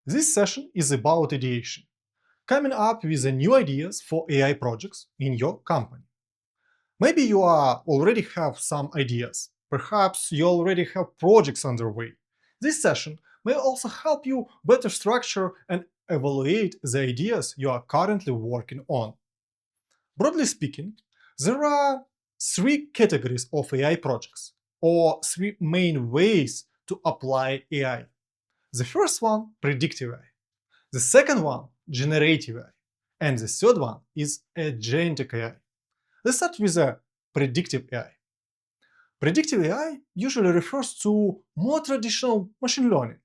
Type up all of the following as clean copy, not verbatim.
This session is about ideation, coming up with the new ideas for AI projects in your company. Maybe you already have some ideas. Perhaps you already have projects underway. This session may also help you better structure and evaluate the ideas you are currently working on. Broadly speaking, there are three categories of AI projects, or three main ways to apply AI. The first one, predictive AI. The second one, generative AI. And the third one is agentic AI. Let's start with a predictive AI. Predictive AI usually refers to more traditional machine learning.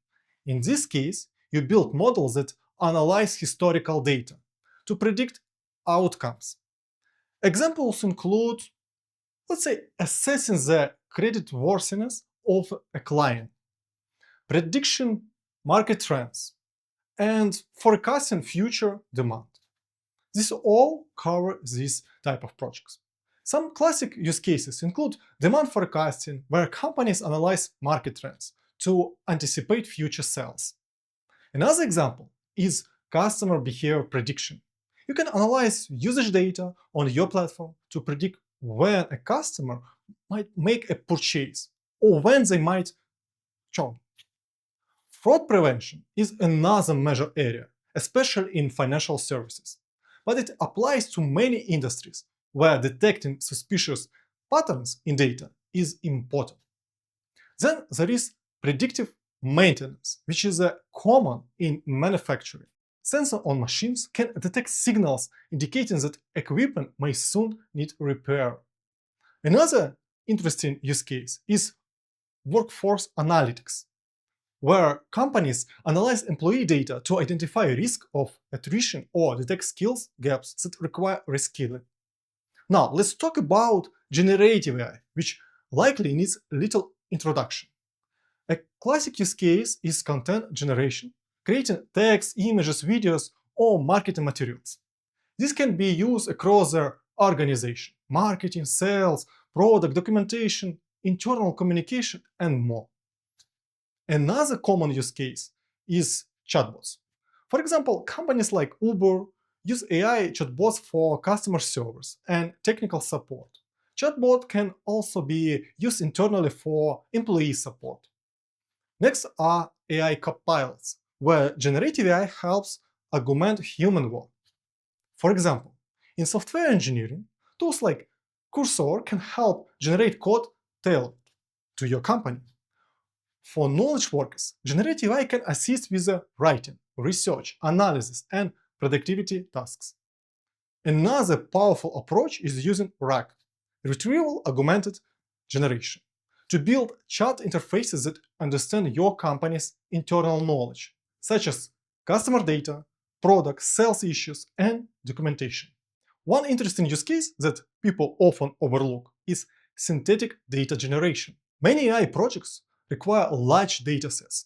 In this case, you build models that analyze historical data to predict outcomes. Examples include, let's say, assessing the creditworthiness of a client, prediction market trends, and forecasting future demand. These all cover this type of projects. Some classic use cases include demand forecasting, where companies analyze market trends to anticipate future sales. Another example is customer behavior prediction. You can analyze usage data on your platform to predict when a customer might make a purchase or when they might churn. Fraud prevention is another major area, especially in financial services, but it applies to many industries where detecting suspicious patterns in data is important. Then there is predictive maintenance, which is common in manufacturing. Sensors on machines can detect signals indicating that equipment may soon need repair. Another interesting use case is workforce analytics, where companies analyze employee data to identify risk of attrition or detect skills gaps that require reskilling. Now, let's talk about generative AI, which likely needs little introduction. A classic use case is content generation, creating text, images, videos, or marketing materials. This can be used across the organization: marketing, sales, product, documentation, internal communication, and more. Another common use case is chatbots. For example, companies like Uber use AI chatbots for customer service and technical support. Chatbot can also be used internally for employee support. Next are AI copilots, where generative AI helps augment human work. For example, in software engineering, tools like Cursor can help generate code tailored to your company. For knowledge workers, generative AI can assist with writing, research, analysis, and productivity tasks. Another powerful approach is using RAG, Retrieval Augmented Generation, to build chat interfaces that understand your company's internal knowledge, such as customer data, product, sales issues, and documentation. One interesting use case that people often overlook is synthetic data generation. Many AI projects require large datasets,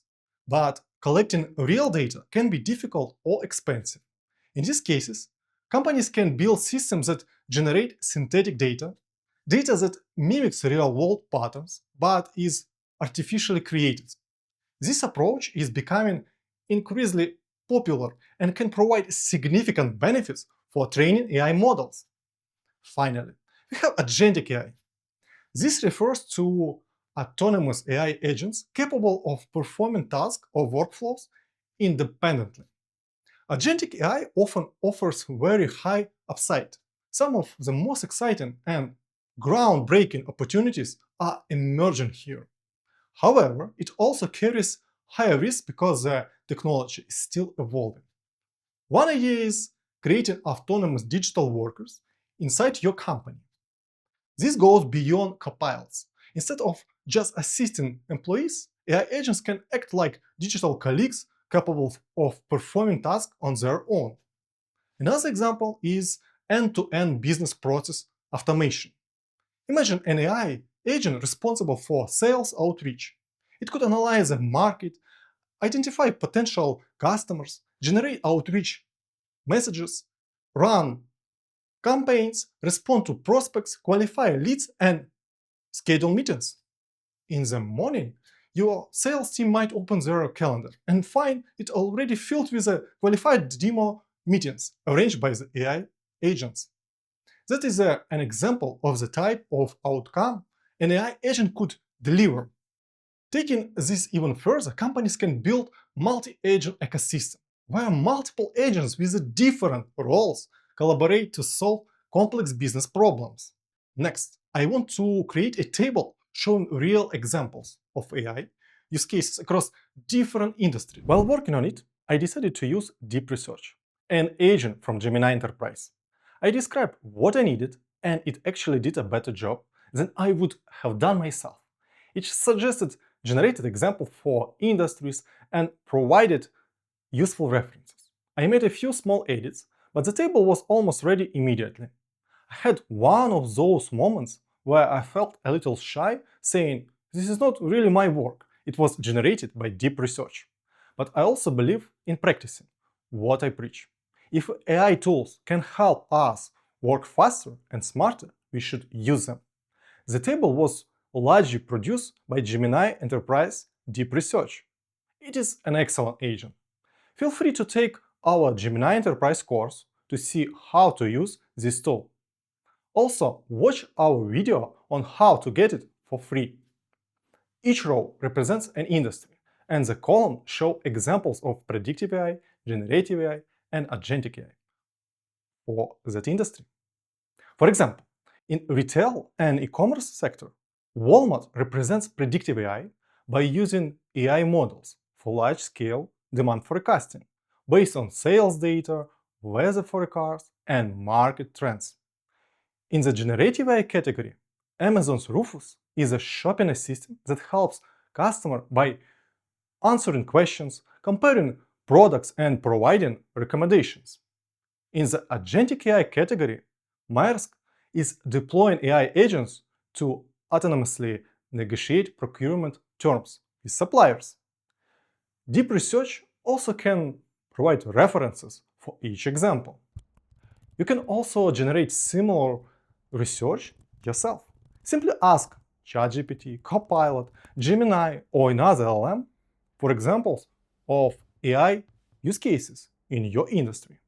but collecting real data can be difficult or expensive. In these cases, companies can build systems that generate synthetic data, data that mimics real-world patterns but is artificially created. This approach is becoming increasingly popular and can provide significant benefits for training AI models. Finally, we have agentic AI. This refers to autonomous AI agents capable of performing tasks or workflows independently. Agentic AI often offers very high upside. Some of the most exciting and groundbreaking opportunities are emerging here. However, it also carries higher risk because the technology is still evolving. One idea is creating autonomous digital workers inside your company. This goes beyond copilots. Instead of just assisting employees, AI agents can act like digital colleagues capable of performing tasks on their own. Another example is end-to-end business process automation. Imagine an AI agent responsible for sales outreach. It could analyze the market, identify potential customers, generate outreach messages, run campaigns, respond to prospects, qualify leads, and schedule meetings. In the morning, Your sales team might open their calendar and find it already filled with qualified demo meetings arranged by the AI agents. That is an example of the type of outcome an AI agent could deliver. Taking this even further, companies can build multi-agent ecosystem where multiple agents with different roles collaborate to solve complex business problems. Next, I want to create a table showing real examples of AI use cases across different industries. While working on it, I decided to use Deep Research, an agent from Gemini Enterprise. I described what I needed, and it actually did a better job than I would have done myself. It suggested generated examples for industries and provided useful references. I made a few small edits, but the table was almost ready immediately. I had one of those moments where I felt a little shy, saying, "This is not really my work, it was generated by Deep Research." But I also believe in practicing what I preach. If AI tools can help us work faster and smarter, we should use them. The table was largely produced by Gemini Enterprise Deep Research. It is an excellent agent. Feel free to take our Gemini Enterprise course to see how to use this tool. Also, watch our video on how to get it for free. Each row represents an industry, and the column show examples of Predictive AI, Generative AI, and Agentic AI for that industry. For example, in retail and e-commerce sector, Walmart represents Predictive AI by using AI models for large-scale demand forecasting based on sales data, weather forecasts, and market trends. In the Generative AI category, Amazon's Rufus is a shopping assistant that helps customers by answering questions, comparing products, and providing recommendations. In the Agentic AI category, Maersk is deploying AI agents to autonomously negotiate procurement terms with suppliers. Deep Research also can provide references for each example. You can also generate similar research yourself. Simply ask ChatGPT, Copilot, Gemini, or another LLM for examples of AI use cases in your industry.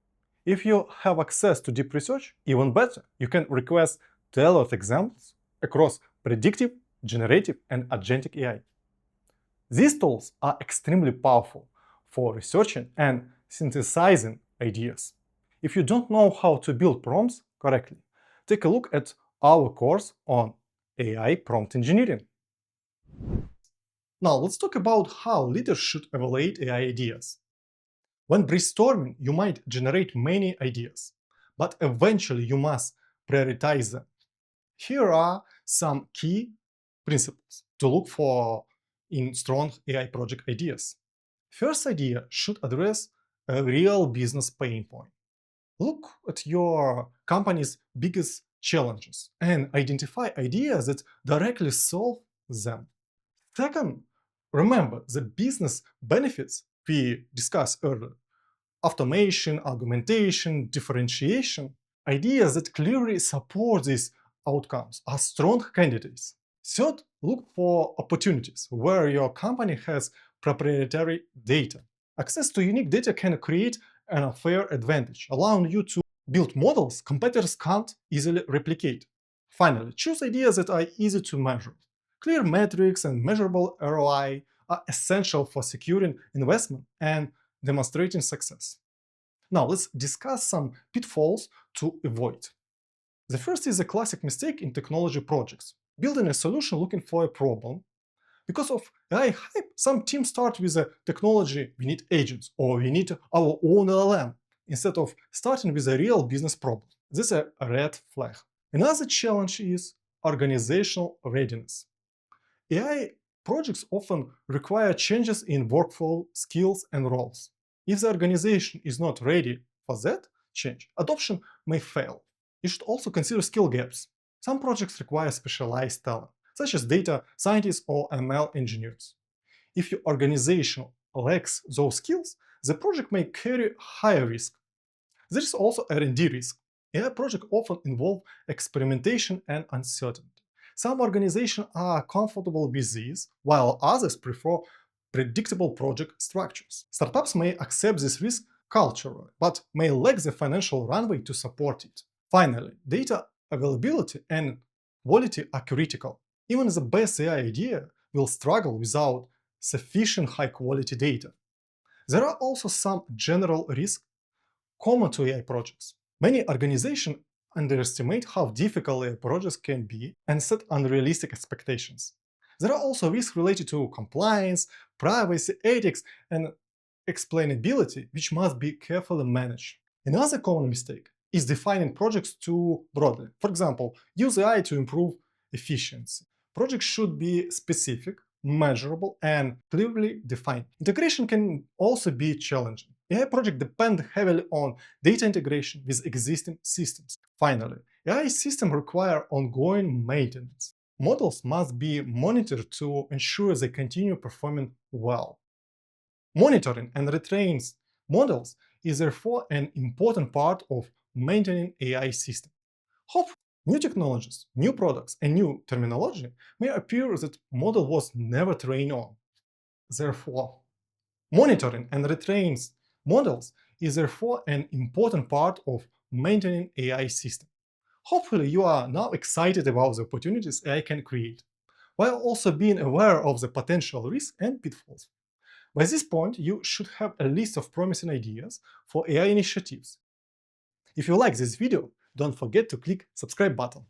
If you have access to Deep Research, even better, you can request tailored examples across predictive, generative, and agentic AI. These tools are extremely powerful for researching and synthesizing ideas. If you don't know how to build prompts correctly, take a look at our course on AI prompt engineering. Now let's talk about how leaders should evaluate AI ideas. When brainstorming, you might generate many ideas, but eventually you must prioritize them. Here are some key principles to look for in strong AI project ideas. First idea should address a real business pain point. Look at your company's biggest challenges and identify ideas that directly solve them. Second, remember the business benefits we discussed earlier. Automation, augmentation, differentiation, ideas that clearly support these outcomes are strong candidates. Third, look for opportunities where your company has proprietary data. Access to unique data can create an unfair advantage, allowing you to build models competitors can't easily replicate. Finally, choose ideas that are easy to measure. Clear metrics and measurable ROI are essential for securing investment and demonstrating success. Now let's discuss some pitfalls to avoid. The first is a classic mistake in technology projects, building a solution looking for a problem. Because of AI hype, some teams start with a technology, we need agents, or we need our own LLM, instead of starting with a real business problem. This is a red flag. Another challenge is organizational readiness. AI projects often require changes in workflow, skills, and roles. If the organization is not ready for that change, adoption may fail. You should also consider skill gaps. Some projects require specialized talent, such as data scientists or ML engineers. If your organization lacks those skills, the project may carry higher risk. There is also R&D risk. AI projects often involve experimentation and uncertainty. Some organizations are comfortable with these, while others prefer predictable project structures. Startups may accept this risk culturally, but may lack the financial runway to support it. Finally, data availability and quality are critical. Even the best AI idea will struggle without sufficient high-quality data. There are also some general risks common to AI projects. Many organizations underestimate how difficult AI projects can be and set unrealistic expectations. There are also risks related to compliance, privacy, ethics, and explainability, which must be carefully managed. Another common mistake is defining projects too broadly. For example, use AI to improve efficiency. Projects should be specific, measurable, and clearly defined. Integration can also be challenging. AI projects depend heavily on data integration with existing systems. Finally, AI systems require ongoing maintenance. Models must be monitored to ensure they continue performing well. Monitoring and retraining models is therefore an important part of maintaining AI systems. Hopefully, new technologies, new products, and new terminology may appear that model was never trained on. Therefore, monitoring and retraining models is therefore an important part of maintaining AI systems. Hopefully, you are now excited about the opportunities AI can create, while also being aware of the potential risks and pitfalls. By this point, you should have a list of promising ideas for AI initiatives. If you like this video, don't forget to click subscribe button.